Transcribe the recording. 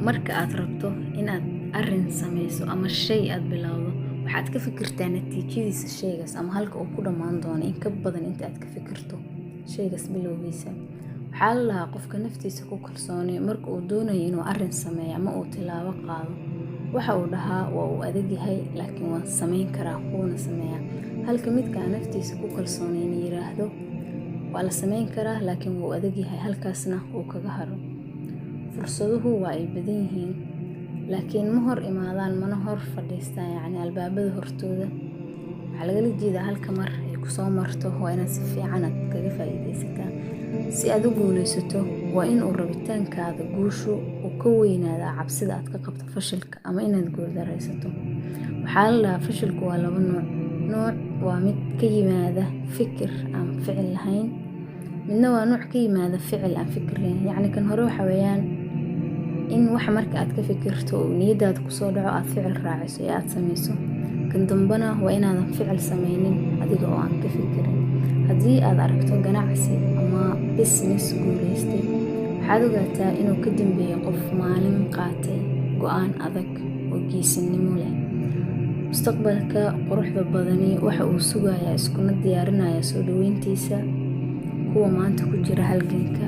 marka aad rabto inaad arrin samayso ama shay aad bilowdo waxaad ka fikirtaa natiijadiisa shaygaas ama halka uu ku dhammaan doono in ka badan inta aad ka fikirto shaygaas bilowgiisa. waxaa la lahaa qofka naftiisa ku kalsoonay marka uu doonayo inuu arrin sameeyo ama uu tilaabo qaado waxa uu dhahaa waa uu adag yahay laakiin waan samayn karaa wuuna sameeyaa. halka midka aan naftiisa ku kalsoonayn yiraahdo waa la samayn karaa laakiin wuu adag yahay, halkaasna uu kaga haro. fursaduhu waa ay badan yihiin laakiin ma hor imaadaan mana hor fadhiistaan, yacni albaabada hortooda. waxaa lagala jeedaa halka mar ay ku soo marto waa inaad si fiican aad kaga faa'iidaysataa. si aad u guulaysato waa in uu rabitaankaada guushu uu ka weynaadaa cabsida aad ka qabto fashilka ama inaad guuldaraysato. waxaa la dhahaa fashilku waa laba nooc waa mid ka yimaada fikir aan ficil lahayn, midna waa nooc ka yimaada ficil aan fikir lahayn. yacni kan hore waxa weeyaan in wax marka aad ka fikirto oo niyadaada kusoo dhaco aad ficil raaciso ee aad samayso. kan dambana waa inaadan ficil samaynin adiga oo aan ka fikirin. haddii aad aragto ganacsi ama business guulaystay waxaad ogaataa inuu ka dambeeyay qof maalin qaatay go'aan adag oo geesinimo leh. mustaqbalka quruxda badani waxa uu sugayaa iskuna diyaarinaya soo dhaweyntiisa kuwa maanta ku jira halganka.